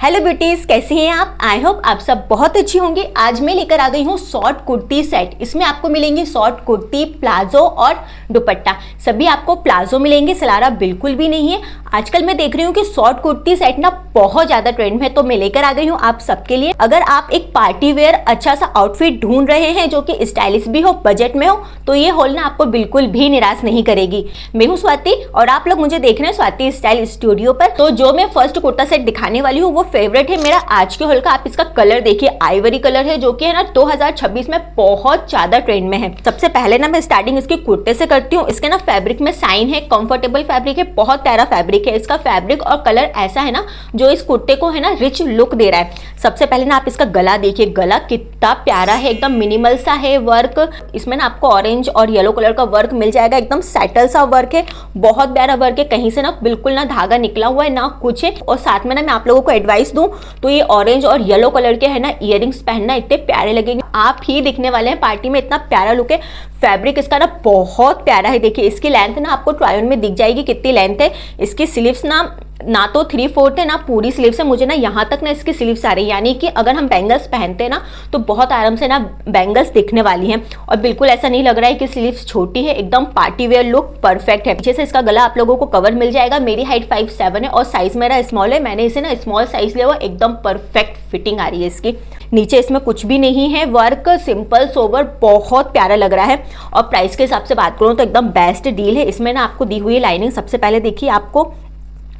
Hello beauties, कैसी हैं आप? आई होप आप सब बहुत अच्छी होंगी। आज मैं लेकर आ गई हूँ शॉर्ट कुर्ती सेट। इसमें आपको मिलेंगी शॉर्ट कुर्ती, प्लाजो और दुपट्टा। सभी आपको प्लाजो मिलेंगे, सलारा बिल्कुल भी नहीं है। आजकल मैं देख रही हूँ कि शॉर्ट कुर्ती सेट ना बहुत ज्यादा ट्रेंड में है, तो मैं लेकर आ गई हूँ आप सबके लिए। अगर आप एक पार्टी वेयर अच्छा सा आउटफिट ढूंढ रहे हैं जो कि स्टाइलिश भी हो, बजट में हो, तो ये हॉल ना आपको बिल्कुल भी निराश नहीं करेगी। मैं हूँ स्वाति और आप लोग मुझे देख रहे हैं स्वाति स्टाइल स्टूडियो पर। तो जो मैं फर्स्ट कुर्ता सेट दिखाने वाली हूँ वो फेवरेट है मेरा आज के हॉल का। आप इसका कलर देखिए, आइवरी कलर है जो कि है ना 2026 में बहुत ज्यादा ट्रेंड में है। सबसे पहले ना मैं स्टार्टिंग इसके कुर्ते से करती हूँ। इसके ना फैब्रिक में साइन है, कंफर्टेबल फैब्रिक है, बहुत प्यारा फैब्रिक है। इसका फैब्रिक और कलर ऐसा है ना जो इस कुर्ते को है ना रिच लुक दे रहा है। सबसे पहले ना आप इसका गला देखिए, गला कितना प्यारा है, एकदम मिनिमल सा है वर्क। इसमें ना आपको ऑरेंज और येलो कलर का वर्क मिल जाएगा, एकदम सेटल सा वर्क है, बहुत प्यारा वर्क है। कहीं से ना बिल्कुल ना धागा निकला हुआ है ना कुछ है। और साथ में ना मैं आप लोगों को एडवाइस दूं तो ये ऑरेंज और येलो कलर के है ना इयररिंग्स पहनना इतने प्यारे लगेंगे, आप ही दिखने वाले हैं पार्टी में। इतना प्यारा लुक है। फैब्रिक इसका ना बहुत प्यारा है। देखिए इसकी लेंथ ना आपको ट्राई ऑन में दिख जाएगी कितनी लेंथ है। इसकी स्लीव्स ना तो 3/4 है ना पूरी स्लीव्स है। मुझे ना यहाँ तक ना इसकी स्लीव्स आ रही है, यानी कि अगर हम बैंगल्स पहनते हैं ना तो बहुत आराम से ना बैंगल्स दिखने वाली हैं। और बिल्कुल ऐसा नहीं लग रहा है कि स्लीव्स छोटी है, एकदम पार्टी वेयर लुक परफेक्ट है। पीछे से इसका गला आप लोगों को कवर मिल जाएगा। मेरी हाइट 5'7" है और साइज मेरा स्मॉल है। मैंने इसे ना स्मॉल साइज लिया हुआ, एकदम परफेक्ट फिटिंग आ रही है इसकी। नीचे इसमें कुछ भी नहीं है, वर्क सिंपल सोबर बहुत प्यारा लग रहा है। और प्राइस के हिसाब से बात करूँ तो एकदम बेस्ट डील है। इसमें ना आपको दी हुई है लाइनिंग। सबसे पहले देखिए आपको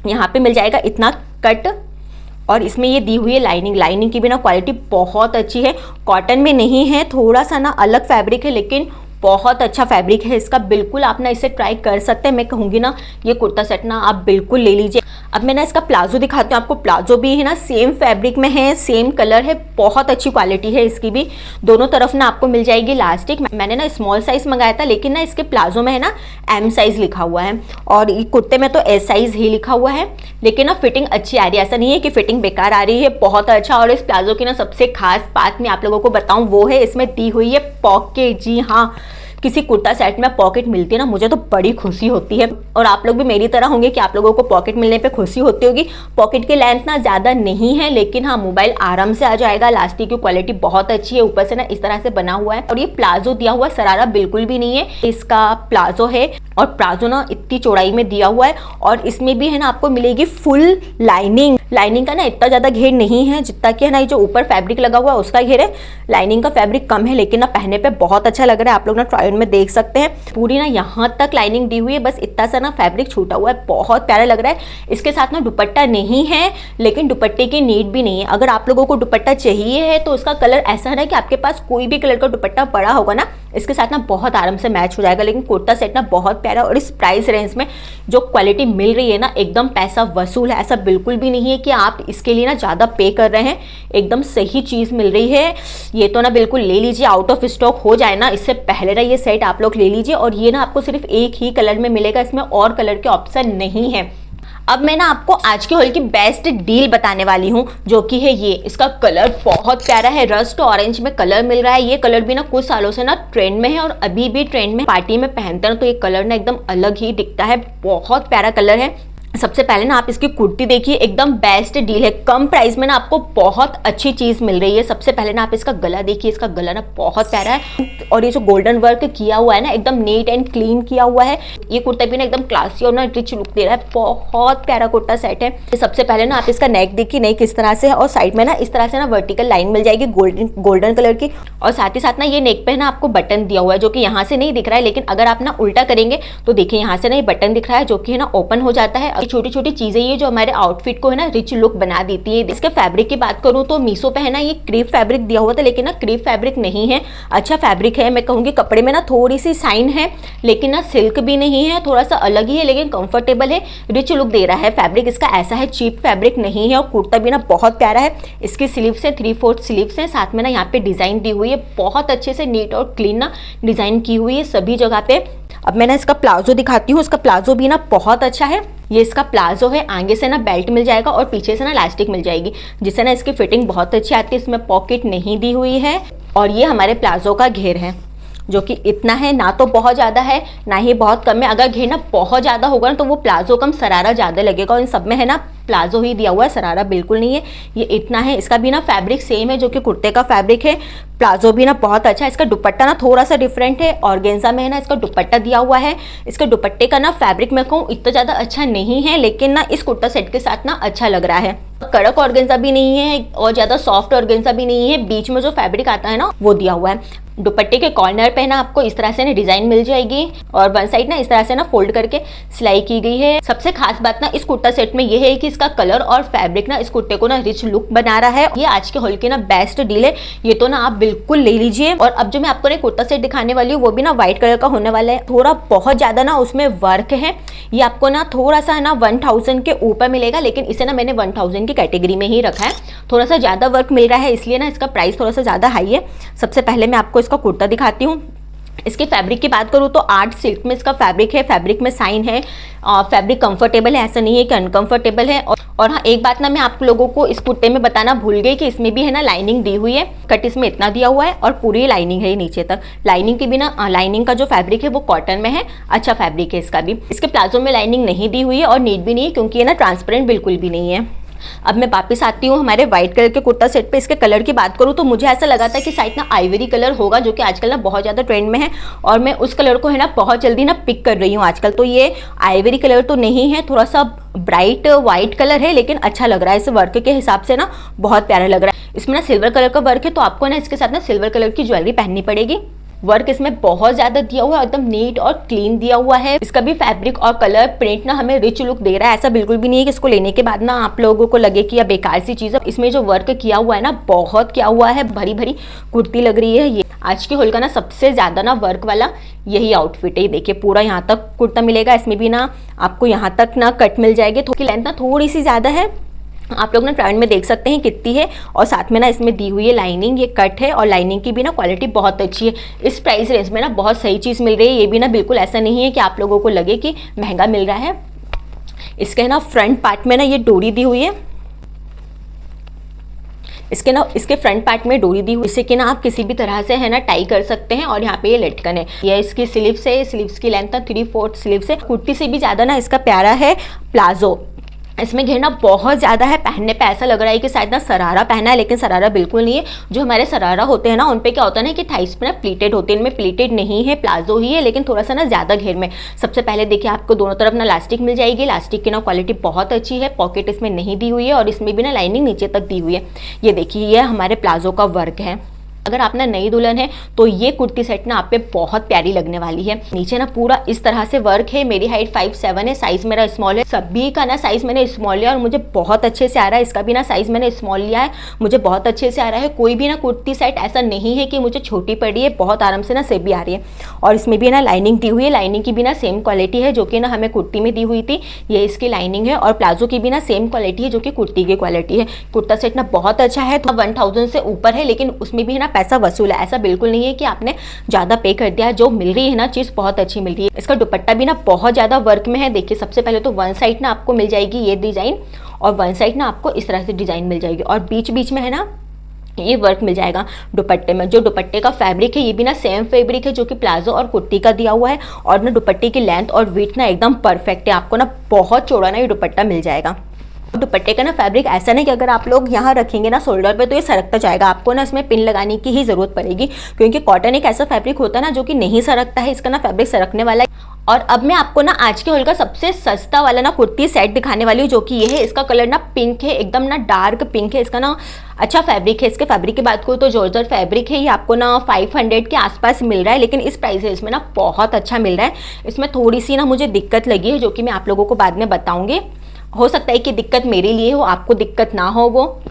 यहाँ पे मिल जाएगा इतना कट, और इसमें ये दी हुई है लाइनिंग। लाइनिंग की भी ना क्वालिटी बहुत अच्छी है, कॉटन में नहीं है, थोड़ा सा ना अलग फैब्रिक है, लेकिन बहुत अच्छा फैब्रिक है इसका। बिल्कुल आप ना इसे ट्राई कर सकते हैं। मैं कहूँगी ना ये कुर्ता सेट ना आप बिल्कुल ले लीजिए। अब मैं ना इसका प्लाजो दिखाती हूँ आपको। प्लाजो भी है ना सेम फैब्रिक में है, सेम कलर है, बहुत अच्छी क्वालिटी है इसकी भी। दोनों तरफ ना आपको मिल जाएगी इलास्टिक। मैंने ना स्मॉल साइज मंगाया था, लेकिन ना इसके प्लाजो में है ना M साइज लिखा हुआ है और कुर्ते में तो S साइज ही लिखा हुआ है। लेकिन ना फिटिंग अच्छी आ रही है, ऐसा नहीं है कि फिटिंग बेकार आ रही है, बहुत अच्छा। और इस प्लाजो की ना सबसे खास बात मैं आप लोगों को बताऊं वो है इसमें दी हुई है पॉकेट। जी हाँ, किसी कुर्ता सेट में पॉकेट मिलती है ना मुझे तो बड़ी खुशी होती है। और आप लोग भी मेरी तरह होंगे कि आप लोगों को पॉकेट मिलने पे खुशी होती होगी। पॉकेट की लेंथ ना ज़्यादा नहीं है, लेकिन हाँ मोबाइल आराम से आ जाएगा। इलास्टिक की क्वालिटी बहुत अच्छी है, ऊपर से ना इस तरह से बना हुआ है। और ये प्लाजो दिया हुआ सरारा बिल्कुल भी नहीं है, इसका प्लाजो है। और प्लाजो ना इतनी चौड़ाई में दिया हुआ है और इसमें भी है ना आपको मिलेगी फुल लाइनिंग। लाइनिंग का ना इतना ज़्यादा घेर नहीं है जितना कि है ना जो ऊपर फैब्रिक लगा हुआ है उसका घेर है। लाइनिंग का फैब्रिक कम है, लेकिन ना पहनने पे बहुत अच्छा लग रहा है। आप लोग ना ट्राई ऑन में देख सकते हैं, पूरी ना यहाँ तक लाइनिंग दी हुई है, बस इतना सा ना फैब्रिक छूटा हुआ है, बहुत प्यारा लग रहा है। इसके साथ ना दुपट्टा नहीं है, लेकिन दुपट्टे की नीड भी नहीं है। अगर आप लोगों को दुपट्टा चाहिए है तो उसका कलर ऐसा है ना कि आपके पास कोई भी कलर का दुपट्टा पड़ा होगा ना इसके साथ ना बहुत आराम से मैच हो जाएगा। लेकिन कुर्ता सेट ना बहुत प्यारा, और इस प्राइस रेंज में जो क्वालिटी मिल रही है ना एकदम पैसा वसूल है। ऐसा बिल्कुल भी नहीं है कि आप इसके लिए ना ज़्यादा पे कर रहे हैं, एकदम सही चीज़ मिल रही है। ये तो ना बिल्कुल ले लीजिए, आउट ऑफ स्टॉक हो जाए ना इससे पहले ना ये सेट आप लोग ले लीजिए। और ये ना आपको सिर्फ एक ही कलर में मिलेगा, इसमें और कलर के ऑप्शन नहीं है। अब मैं ना आपको आज के हॉल की बेस्ट डील बताने वाली हूँ, जो कि है ये। इसका कलर बहुत प्यारा है, रस्ट ऑरेंज में कलर मिल रहा है। ये कलर भी ना कुछ सालों से ना ट्रेंड में है और अभी भी ट्रेंड में। पार्टी में पहनते हैं तो ये कलर ना एकदम अलग ही दिखता है, बहुत प्यारा कलर है। सबसे पहले ना आप इसकी कुर्ती देखिए, एकदम बेस्ट डील है, कम प्राइस में ना आपको बहुत अच्छी चीज मिल रही है। सबसे पहले ना आप इसका गला देखिए, इसका गला ना बहुत प्यारा है और ये जो गोल्डन वर्क किया हुआ है ना एकदम नीट एंड क्लीन किया हुआ है। ये कुर्ता भी ना एकदम क्लासी और ना रिच लुक दे रहा है, बहुत प्यारा कुर्ता सेट है। सबसे पहले ना आप इसका नेक देखिए, नेक किस तरह से है और साइड में ना इस तरह से ना वर्टिकल लाइन मिल जाएगी गोल्डन कलर की। और साथ ही साथ ना ये नेक पे ना आपको बटन दिया हुआ है जो कि यहाँ से नहीं दिख रहा है, लेकिन अगर आप ना उल्टा करेंगे तो देखिए यहाँ से ना ये बटन दिख रहा है जो कि है ना ओपन हो जाता है। छोटी छोटी चीजें ये जो हमारे आउटफिट को है ना रिच लुक बना देती है। इसके फैब्रिक की बात करूं तो मीशो पे है ना ये क्रीप फैब्रिक दिया हुआ था, लेकिन ना क्रीप फैब्रिक नहीं है, अच्छा फैब्रिक है। मैं कहूंगी कपड़े में ना थोड़ी सी साइन है, लेकिन ना सिल्क भी नहीं है, थोड़ा सा अलग ही है, लेकिन कंफर्टेबल है, रिच लुक दे रहा है। फैब्रिक इसका ऐसा है, चीप फैब्रिक नहीं है। और कुर्ता भी ना बहुत प्यारा है। इसकी स्लीव्स है 3/4 स्लीव्स है, साथ में ना यहाँ पे डिजाइन दी हुई है, बहुत अच्छे से नीट और क्लीन ना डिजाइन की हुई है सभी जगह पे। अब मैं ना इसका प्लाजो दिखाती हूँ। इसका प्लाजो भी ना बहुत अच्छा है। ये इसका प्लाजो है, आगे से ना बेल्ट मिल जाएगा और पीछे से ना इलास्टिक मिल जाएगी, जिससे ना इसकी फिटिंग बहुत अच्छी आती है। इसमें पॉकेट नहीं दी हुई है और ये हमारे प्लाजो का घेर है जो कि इतना है, ना तो बहुत ज़्यादा है ना ही बहुत कम है। अगर घेरना बहुत ज़्यादा होगा ना तो वो प्लाजो कम शरारा ज़्यादा लगेगा, और इन सब में है ना प्लाजो ही दिया हुआ है, शरारा बिल्कुल नहीं है। ये इतना है। इसका भी ना फैब्रिक सेम है जो कि कुर्ते का फैब्रिक है। प्लाजो भी ना बहुत अच्छा है। इसका दुपट्टा ना थोड़ा सा डिफरेंट है, ऑर्गेन्जा में है ना इसका दुपट्टा दिया हुआ है। इसके दुपट्टे का ना फैब्रिक मैं कहूँ इतना ज़्यादा अच्छा नहीं है, लेकिन ना इस कुर्ता सेट के साथ ना अच्छा लग रहा है। कड़क ऑर्गेन्जा भी नहीं है और ज़्यादा सॉफ्ट ऑर्गेन्जा भी नहीं है, बीच में जो फैब्रिक आता है ना वो दिया हुआ है। दुपट्टे के कॉर्नर पे ना आपको इस तरह से ना डिजाइन मिल जाएगी, और वन साइड ना इस तरह से ना फोल्ड करके सिलाई की गई है। सबसे खास बात ना इस कुर्ता सेट में ये है कि इसका कलर और फैब्रिक ना इस कुर्ते को ना रिच लुक बना रहा है। ये आज के होल की ना बेस्ट डील है, ये तो ना आप बिल्कुल ले लीजिए। और अब जो मैं आपको ना कुर्ता सेट दिखाने वाली हूँ वो भी ना व्हाइट कलर का होने वाला है। थोड़ा बहुत ज्यादा ना उसमें वर्क है, ये आपको ना थोड़ा सा है ना 1000 के ऊपर मिलेगा, लेकिन इसे ना मैंने 1000 की कैटेगरी में ही रखा है। थोड़ा सा ज्यादा वर्क मिल रहा है इसलिए ना इसका प्राइस थोड़ा सा ज्यादा हाई है। सबसे पहले मैं आपको इसका कुर्ता दिखाती हूँ। इसके फैब्रिक की बात करूँ तो आर्ट सिल्क में इसका फैब्रिक है, फैब्रिक में साइन है, फैब्रिक कंफर्टेबल है, ऐसा नहीं है कि अनकंफर्टेबल है। और हाँ, एक बात ना मैं आप लोगों को इस कुर्ते में बताना भूल गई कि इसमें भी है ना लाइनिंग दी हुई है। कट इसमें इतना दिया हुआ है और पूरी लाइनिंग है नीचे तक। लाइनिंग की भी ना लाइनिंग का जो फैब्रिक है वो कॉटन में है, अच्छा फैब्रिक है इसका भी। इसके प्लाजो में लाइनिंग नहीं दी हुई है और नीट भी नहीं है, क्योंकि ये ना ट्रांसपेरेंट बिल्कुल भी नहीं है। अब मैं वापस आती हूँ हमारे व्हाइट कलर के कुर्ता सेट पे। इसके कलर की बात करूँ तो मुझे ऐसा लगा था कि शायद ना आइवरी कलर होगा, जो कि आजकल ना बहुत ज़्यादा ट्रेंड में है, और मैं उस कलर को है ना बहुत जल्दी ना पिक कर रही हूँ आजकल। तो ये आइवरी कलर तो नहीं है, थोड़ा सा ब्राइट वाइट कलर है, लेकिन अच्छा लग रहा है। इस वर्क के हिसाब से ना बहुत प्यारा लग रहा है। इसमें ना सिल्वर कलर का वर्क है, तो आपको ना इसके साथ ना सिल्वर कलर की ज्वेलरी पहननी पड़ेगी। वर्क इसमें बहुत ज्यादा दिया हुआ है, एकदम नीट और क्लीन दिया हुआ है। इसका भी फैब्रिक और कलर प्रिंट ना हमें रिच लुक दे रहा है। ऐसा बिल्कुल भी नहीं है कि इसको लेने के बाद ना आप लोगों को लगे कि यह बेकार सी चीज है। इसमें जो वर्क किया हुआ है ना बहुत किया हुआ है, भरी भरी कुर्ती लग रही है। ये आज के होल का ना सबसे ज्यादा ना वर्क वाला यही आउटफिट है। देखिए पूरा यहाँ तक कुर्ता मिलेगा, इसमें भी ना आपको यहाँ तक ना कट मिल जाएगी। थोड़ी लेंथ ना थोड़ी सी ज्यादा है, आप लोग ना ट्रायल में देख सकते हैं कितनी है। और साथ में ना इसमें दी हुई है लाइनिंग, ये कट है और लाइनिंग की भी ना क्वालिटी बहुत अच्छी है। इस प्राइस रेंज में ना बहुत सही चीज़ मिल रही है। ये भी ना बिल्कुल ऐसा नहीं है कि आप लोगों को लगे कि महंगा मिल रहा है। इसके ना फ्रंट पार्ट में ना ये डोरी दी हुई है, इसके फ्रंट पार्ट में डोरी दी हुई, इसे कि ना आप किसी भी तरह से है ना टाई कर सकते हैं। और यहाँ पे ये लटकन है। ये इसकी स्लीव्स है, स्लीव्स की लेंथ 3/4 स्लीव्स है। कुर्ती से भी ज़्यादा ना इसका प्यारा है प्लाजो। इसमें घेरना बहुत ज़्यादा है, पहनने पे ऐसा लग रहा है कि शायद ना शरारा पहना है, लेकिन शरारा बिल्कुल नहीं है। जो हमारे शरारा होते हैं ना उन पे क्या होता है ना कि थाइस पे ना प्लीटेड होते हैं, इनमें प्लीटेड नहीं है, प्लाजो ही है, लेकिन थोड़ा सा ना ज़्यादा घेर में। सबसे पहले देखिए आपको दोनों तरफ ना लास्टिक मिल जाएगी। लास्टिक की ना क्वालिटी बहुत अच्छी है, पॉकेट इसमें नहीं दी हुई है, और इसमें भी ना लाइनिंग नीचे तक दी हुई है। ये देखिए ये हमारे प्लाजो का वर्क है। अगर आप ना नई दुल्हन है तो ये कुर्ती सेट ना आप पे बहुत प्यारी लगने वाली है। नीचे ना पूरा इस तरह से वर्क है। मेरी हाइट 5'7" है, साइज मेरा स्मॉल है। सभी का ना साइज मैंने स्मॉल लिया और मुझे बहुत अच्छे से आ रहा है। इसका भी ना साइज मैंने स्मॉल लिया है, मुझे बहुत अच्छे से आ रहा है। कोई भी ना कुर्ती सेट ऐसा नहीं है कि मुझे छोटी पड़ी है, बहुत आराम से ना सेप भी आ रही है। और इसमें भी ना लाइनिंग दी हुई है, लाइनिंग की भी ना सेम क्वालिटी है जो कि ना हमें कुर्ती में दी हुई थी। ये इसकी लाइनिंग है। और प्लाजो की भी ना सेम क्वालिटी है जो कि कुर्ती की क्वालिटी है। कुर्ता सेट ना बहुत अच्छा है, तो 1000 से ऊपर है, लेकिन उसमें भी ना पैसा वसूल है। ऐसा बिल्कुल नहीं है कि आपने ज़्यादा पे कर दिया। जो मिल रही है ना चीज़ बहुत अच्छी मिल रही है। इसका दुपट्टा भी ना बहुत ज़्यादा वर्क में है। देखिए सबसे पहले तो वन साइड ना आपको मिल जाएगी ये डिज़ाइन, और वन साइड ना आपको इस तरह से डिज़ाइन मिल जाएगी, और बीच बीच में है ना ये वर्क मिल जाएगा दुपट्टे में। जो दुपट्टे का फैब्रिक है ये भी ना सेम फैब्रिक है जो कि प्लाजो और कुर्ती का दिया हुआ है। और ना दुपट्टे की लेंथ और विड्थ ना एकदम परफेक्ट है। आपको ना बहुत चौड़ा ना ये दुपट्टा मिल जाएगा। दुपट्टे का ना फैब्रिक ऐसा नहीं कि अगर आप लोग यहाँ रखेंगे ना शोल्डर पे तो ये सरकता जाएगा। आपको ना इसमें पिन लगाने की ही जरूरत पड़ेगी, क्योंकि कॉटन एक ऐसा फैब्रिक होता है ना जो कि नहीं सरकता है। इसका ना फैब्रिक सरकने वाला है। और अब मैं आपको ना आज के होल का सबसे सस्ता वाला ना कुर्ती सेट दिखाने वाली हूँ, जो कि ये है। इसका कलर ना पिंक है, एकदम ना डार्क पिंक है। इसका ना अच्छा फैब्रिक है। इसके फैब्रिक की बात करूँ तो जॉर्जेट फैब्रिक है। ये आपको ना 500 के आसपास मिल रहा है, लेकिन इस प्राइस रेंज में ना बहुत अच्छा मिल रहा है। इसमें थोड़ी सी ना मुझे दिक्कत लगी है, जो कि मैं आप लोगों को बाद में बताऊँगी। हो सकता है कि दिक्कत मेरे लिए हो, आपको दिक्कत ना हो। वो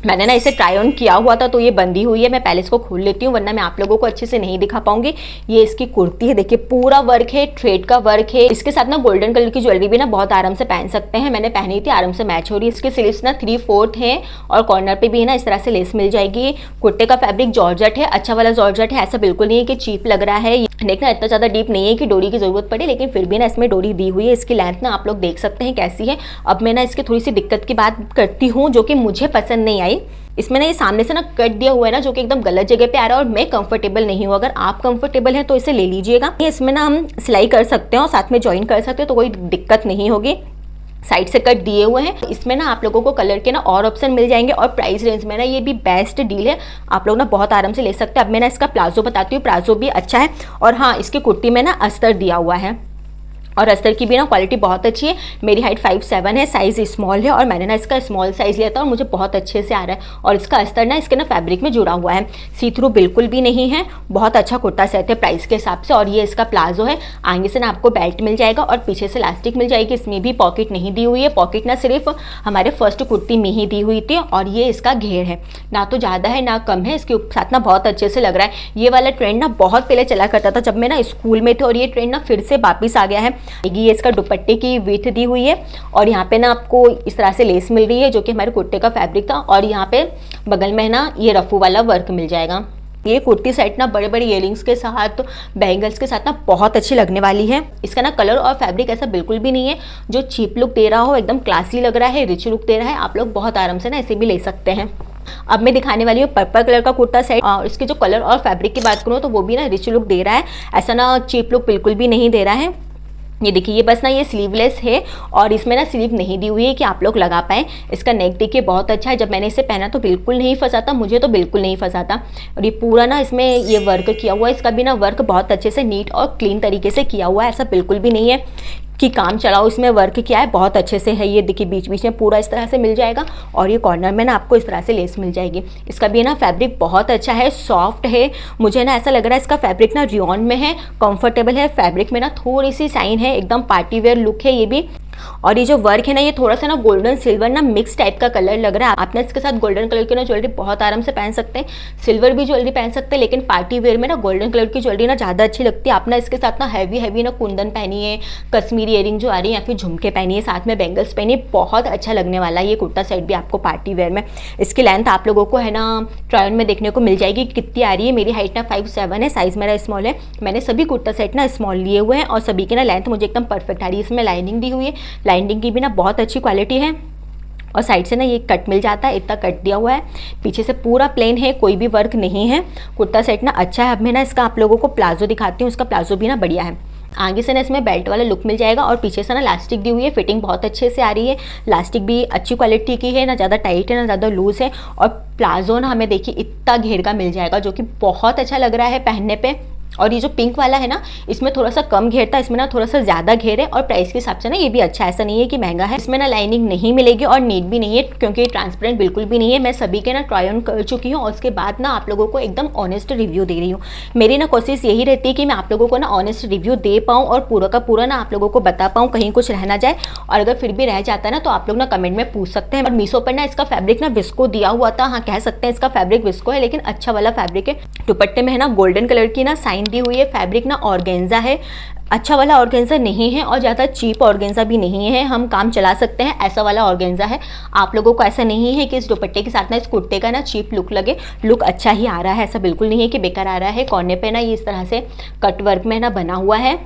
मैंने ना इसे ट्राई ऑन किया हुआ था तो ये बंदी हुई है। मैं पहले इसको खोल लेती हूँ, वरना मैं आप लोगों को अच्छे से नहीं दिखा पाऊंगी। ये इसकी कुर्ती है, देखिए पूरा वर्क है, थ्रेड का वर्क है। इसके साथ ना गोल्डन कलर की ज्वेलरी भी ना बहुत आराम से पहन सकते हैं। मैंने पहनी थी, आराम से मैच हो रही है। इसके स्लीव्स ना 3/4 है, और कॉर्नर पे भी है ना इस तरह से लेस मिल जाएगी। कुर्ते का फैब्रिक जॉर्जेट है, अच्छा वाला जॉर्जेट है, ऐसा बिल्कुल नहीं है कि चीप लग रहा है। नेक ना इतना ज़्यादा डीप नहीं है कि डोरी की ज़रूरत पड़े, लेकिन फिर भी ना इसमें डोरी दी हुई है। इसकी लेंथ ना आप लोग देख सकते हैं कैसी है। अब मैं ना इसकी थोड़ी सी दिक्कत की बात करती हूँ जो कि मुझे पसंद नहीं आई। इसमें ना ये सामने से ना कट दिया हुआ है ना, जो कि एकदम गलत जगह पे आ रहा है और मैं कंफर्टेबल नहीं हूँ। अगर आप कंफर्टेबल हैं तो इसे ले लीजिएगा। इसमें ना हम सिलाई कर सकते हैं और साथ में ज्वाइन कर सकते हैं, तो कोई दिक्कत नहीं होगी। साइड से कट दिए हुए हैं। इसमें ना आप लोगों को कलर के ना और ऑप्शन मिल जाएंगे और प्राइस रेंज में ना ये भी बेस्ट डील है। आप लोग ना बहुत आराम से ले सकते हैं। अब मैं ना इसका प्लाजो बताती हूँ। प्लाजो भी अच्छा है और हाँ, इसकी कुर्ती में ना अस्तर दिया हुआ है और अस्तर की भी ना क्वालिटी बहुत अच्छी है। मेरी हाइट 5'7" है, साइज़ स्मॉल है और मैंने ना इसका स्मॉल साइज़ लिया था और मुझे बहुत अच्छे से आ रहा है। और इसका अस्तर ना इसके ना फैब्रिक में जुड़ा हुआ है, सी थ्रू बिल्कुल भी नहीं है। बहुत अच्छा कुर्ता सेट है प्राइस के हिसाब से। और ये इसका प्लाजो है। आगे से ना आपको बेल्ट मिल जाएगा और पीछे से इलास्टिक मिल जाएगी। इसमें भी पॉकेट नहीं दी हुई है। पॉकेट ना सिर्फ हमारे फर्स्ट कुर्ती में ही दी हुई थी। और ये इसका घेर है, ना तो ज़्यादा है ना कम है। इसके साथ ना बहुत अच्छे से लग रहा है। ये वाला ट्रेंड ना बहुत पहले चला करता था जब मैं ना स्कूल में थे, और ये ट्रेंड ना फिर से वापस आ गया है। ये इसका दुपट्टे की विड्थ दी हुई है और यहाँ पे ना आपको इस तरह से लेस मिल रही है जो कि हमारे कुर्ते का फैब्रिक था। और यहाँ पे बगल में ना ये रफू वाला वर्क मिल जाएगा। ये कुर्ती सेट ना बड़े बड़े इयररिंग्स के साथ, बैंगल्स के साथ ना बहुत अच्छी लगने वाली है। इसका ना कलर और फैब्रिक ऐसा बिल्कुल भी नहीं है जो चीप लुक दे रहा हो, एकदम क्लासी लग रहा है, रिच लुक दे रहा है। आप लोग बहुत आराम से ना इसे भी ले सकते हैं। अब मैं दिखाने वाली हूँ पर्पल कलर का कुर्ता सेट। इसके जो कलर और फैब्रिक की बात करूँ तो वो भी ना रिच लुक दे रहा है, ऐसा ना चीप लुक बिल्कुल भी नहीं दे रहा है। ये देखिए, ये बस ना ये स्लीवलेस है और इसमें ना स्लीव नहीं दी हुई है कि आप लोग लगा पाएँ। इसका नेक देखिए बहुत अच्छा है। जब मैंने इसे पहना तो बिल्कुल नहीं फंसा था, मुझे तो बिल्कुल नहीं फंसा था। और ये पूरा ना इसमें ये वर्क किया हुआ है। इसका भी ना वर्क बहुत अच्छे से नीट और क्लीन तरीके से किया हुआ है। ऐसा बिल्कुल भी नहीं है कि काम चलाओ, इसमें वर्क किया है, बहुत अच्छे से है। ये देखिए बीच बीच में पूरा इस तरह से मिल जाएगा और ये कॉर्नर में ना आपको इस तरह से लेस मिल जाएगी। इसका भी ना फैब्रिक बहुत अच्छा है, सॉफ्ट है। मुझे ना ऐसा लग रहा है इसका फैब्रिक ना रियॉन में है, कंफर्टेबल है। फैब्रिक में ना थोड़ी सी शाइन है, एकदम पार्टी वेयर लुक है ये भी। और ये जो वर्क है ना, ये थोड़ा सा ना गोल्डन सिल्वर ना मिक्स टाइप का कलर लग रहा है। आप ना इसके साथ गोल्डन कलर की ना ज्वेलरी बहुत आराम से पहन सकते हैं, सिल्वर भी ज्वेलरी पहन सकते हैं, लेकिन पार्टी वेयर में ना गोल्डन कलर की ज्वेलरी ना ज़्यादा अच्छी लगती है। आप ना इसके साथ ना हैवी ना कुंदन पहनिए, कश्मीरी इयरिंग जो आ रही है, या फिर झुमके पहनिए, साथ में बैंगल्स पहनिए, बहुत अच्छा लगने वाला है ये कुर्ता सेट भी आपको पार्टी वेयर में। इसकी लेंथ आप लोगों को है ना ट्रायल में देखने को मिल जाएगी कितनी आ रही है। मेरी हाइट ना 5'7" है, साइज़ मेरा स्मॉल है। मैंने सभी कुर्ता सेट ना स्मॉल लिए हुए हैं और सभी की ना लेंथ मुझे एकदम परफेक्ट आ रही है। इसमें लाइनिंग दी हुई है, लाइनिंग की भी ना बहुत अच्छी क्वालिटी है। और साइड से ना ये कट मिल जाता है, इतना कट दिया हुआ है। पीछे से पूरा प्लेन है, कोई भी वर्क नहीं है। कुर्ता सेट ना अच्छा है। अब मैं ना इसका आप लोगों को प्लाजो दिखाती हूँ। इसका प्लाजो भी ना बढ़िया है। आगे से ना इसमें बेल्ट वाला लुक मिल जाएगा और पीछे से ना इलास्टिक दी हुई है। फिटिंग बहुत अच्छे से आ रही है, इलास्टिक भी अच्छी क्वालिटी की है, ना ज़्यादा टाइट है ना ज़्यादा लूज है। और प्लाजो ना हमें देखिए इतना घेर का मिल जाएगा जो कि बहुत अच्छा लग रहा है पहनने पे। और ये जो पिंक वाला है ना, इसमें थोड़ा सा कम घेर था, इसमें ना थोड़ा सा ज़्यादा घेर है। और प्राइस के हिसाब से ना ये भी अच्छा है, ऐसा नहीं है कि महंगा है। इसमें ना लाइनिंग नहीं मिलेगी और नीट भी नहीं है क्योंकि ट्रांसपेरेंट बिल्कुल भी नहीं है। मैं सभी के ना ट्राई ऑन कर चुकी हूँ और उसके बाद ना आप लोगों को एकदम ऑनेस्ट रिव्यू दे रही हूँ। मेरी ना कोशिश यही रहती है कि मैं आप लोगों को ना ऑनेस्ट रिव्यू दे पाऊँ और पूरा का पूरा ना आप लोगों को बता पाऊँ, कहीं कुछ रह ना जाए। और अगर फिर भी रह जाता है ना तो आप लोग ना कमेंट में पूछ सकते हैं। और मीशो पर ना इसका फैब्रिक ना विस्को दिया हुआ था, हाँ कह सकते हैं इसका फैब्रिक विस्को है, लेकिन अच्छा वाला फैब्रिक है। दुपट्टे में है ना गोल्डन कलर की ना साइन दी हुई है। फैब्रिक ना ऑर्गेन्जा है, अच्छा वाला ऑर्गेन्जा नहीं है और ज़्यादा चीप ऑर्गेन्जा भी नहीं है, हम काम चला सकते हैं ऐसा वाला ऑर्गेन्जा है। आप लोगों को ऐसा नहीं है कि इस दुपट्टे के साथ ना इस कुर्ते का ना चीप लुक लगे, लुक अच्छा ही आ रहा है, ऐसा बिल्कुल नहीं है कि बेकार आ रहा है। कोने पे ना ये इस तरह से कट वर्क में ना बना हुआ है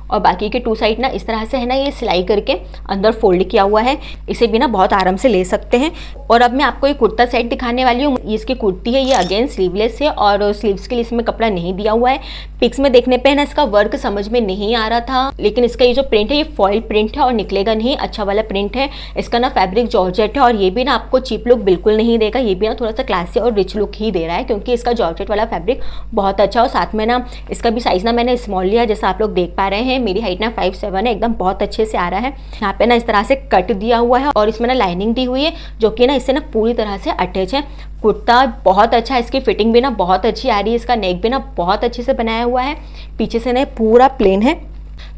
और बाकी के टू साइड ना इस तरह से है ना ये सिलाई करके अंदर फोल्ड किया हुआ है। इसे भी ना बहुत आराम से ले सकते हैं। और अब मैं आपको ये कुर्ता सेट दिखाने वाली हूँ। ये इसकी कुर्ती है, ये अगेन स्लीवलेस है और स्लीव्स के लिए इसमें कपड़ा नहीं दिया हुआ है। पिक्स में देखने पे है ना इसका वर्क समझ में नहीं आ रहा था, लेकिन इसका ये जो प्रिंट है ये फॉइल प्रिंट है और निकलेगा नहीं, अच्छा वाला प्रिंट है। इसका ना फैब्रिक जॉर्जेट है और ये भी ना आपको चीप लुक बिल्कुल नहीं देगा, ये भी ना थोड़ा सा क्लासी और रिच लुक ही दे रहा है क्योंकि इसका जॉर्जेट वाला फैब्रिक बहुत अच्छा। और साथ में ना इसका भी साइज़ ना मैंने स्मॉल लिया, जैसा आप लोग देख पा रहे हैं। मेरी हाइट ना 5'7" है, एकदम बहुत अच्छे से आ रहा है। यहाँ पे ना इस तरह से कट दिया हुआ है और इसमें ना लाइनिंग दी हुई है जो कि ना इससे ना पूरी तरह से अटैच है। कुर्ता बहुत अच्छा है, इसकी फिटिंग भी ना बहुत अच्छी आ रही है, इसका नेक भी ना बहुत अच्छे से बनाया हुआ है। पीछे से ना पूरा प्लेन है,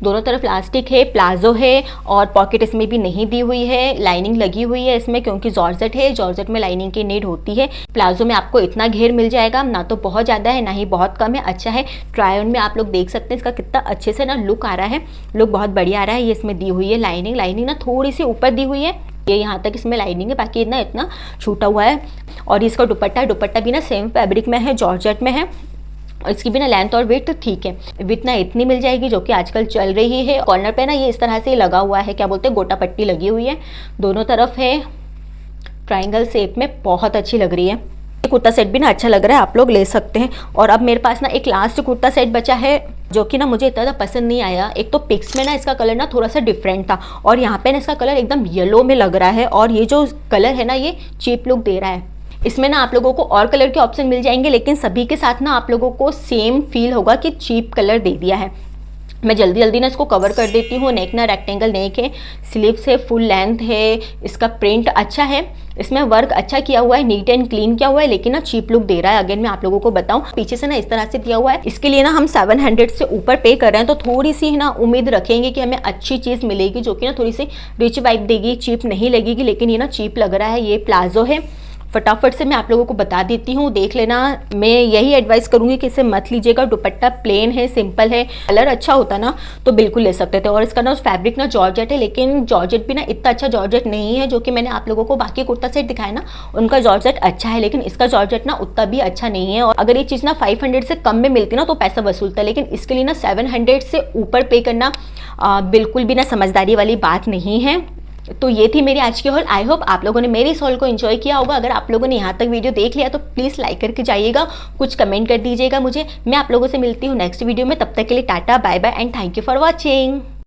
दोनों तरफ इलास्टिक है, प्लाजो है और पॉकेट इसमें भी नहीं दी हुई है। लाइनिंग लगी हुई है इसमें क्योंकि जॉर्जेट है, जॉर्जेट में लाइनिंग की नीड होती है। प्लाजो में आपको इतना घेर मिल जाएगा, ना तो बहुत ज़्यादा है ना ही बहुत कम है, अच्छा है। ट्राई ऑन में आप लोग देख सकते हैं इसका कितना अच्छे से ना लुक आ रहा है, लुक बहुत बढ़िया आ रहा है। ये इसमें दी हुई है लाइनिंग, लाइनिंग ना थोड़ी सी ऊपर दी हुई है, ये यहाँ तक इसमें लाइनिंग है, बाकी इतना छूटा हुआ है। और इसका दुपट्टा भी ना सेम फैब्रिक में है, जॉर्जेट में है और इसकी भी ना लेंथ और विड्थ ठीक है, विड्थ ना इतनी मिल जाएगी जो कि आजकल चल रही है। कॉर्नर पे ना ये इस तरह से लगा हुआ है, क्या बोलते हैं, गोटा पट्टी लगी हुई है, दोनों तरफ है, ट्राइंगल शेप में, बहुत अच्छी लग रही है। कुर्ता सेट भी ना अच्छा लग रहा है, आप लोग ले सकते हैं। और अब मेरे पास ना एक लास्ट कुर्ता सेट बचा है जो कि ना मुझे इतना ज़्यादा पसंद नहीं आया। एक तो पिक्स में ना इसका कलर ना थोड़ा सा डिफरेंट था और यहाँ पे ना इसका कलर एकदम येलो में लग रहा है और ये जो कलर है ना ये चीप लुक दे रहा है। इसमें ना आप लोगों को और कलर के ऑप्शन मिल जाएंगे लेकिन सभी के साथ ना आप लोगों को सेम फील होगा कि चीप कलर दे दिया है। मैं जल्दी जल्दी ना इसको कवर कर देती हूँ। नेक ना रेक्टेंगल नेक है, स्लीव्स है, फुल लेंथ है, इसका प्रिंट अच्छा है, इसमें वर्क अच्छा किया हुआ है, नीट एंड क्लीन किया हुआ है, लेकिन ना चीप लुक दे रहा है। अगेन मैं आप लोगों को बताऊं, पीछे से ना इस तरह से दिया हुआ है। इसके लिए ना हम 700 से ऊपर पे कर रहे हैं तो थोड़ी सी ना उम्मीद रखेंगे कि हमें अच्छी चीज़ मिलेगी जो कि ना थोड़ी सी रिच वाइब देगी, चीप नहीं लगेगी। लेकिन ये ना चीप लग रहा है। ये प्लाजो है, फटाफट से मैं आप लोगों को बता देती हूँ, देख लेना। मैं यही एडवाइस करूँगी कि इसे मत लीजिएगा। दुपट्टा प्लेन है, सिंपल है, कलर अच्छा होता ना तो बिल्कुल ले सकते थे। और इसका ना फैब्रिक ना जॉर्जेट है, लेकिन जॉर्जेट भी ना इतना अच्छा जॉर्जेट नहीं है जो कि मैंने आप लोगों को बाकी कुर्ता सेट दिखाया ना उनका जॉर्जेट अच्छा है, लेकिन इसका जॉर्जेट ना उतना भी अच्छा नहीं है। और अगर ये चीज़ ना 500 से कम में मिलती ना तो पैसा वसूलता, लेकिन इसके लिए ना 700 से ऊपर पे करना बिल्कुल भी ना समझदारी वाली बात नहीं है। तो ये थी मेरी आज की हॉल। आई होप आप लोगों ने मेरी इस हॉल को एंजॉय किया होगा। अगर आप लोगों ने यहाँ तक वीडियो देख लिया तो प्लीज़ लाइक करके जाइएगा, कुछ कमेंट कर दीजिएगा मुझे। मैं आप लोगों से मिलती हूँ नेक्स्ट वीडियो में, तब तक के लिए tata, bye bye and thank you for watching.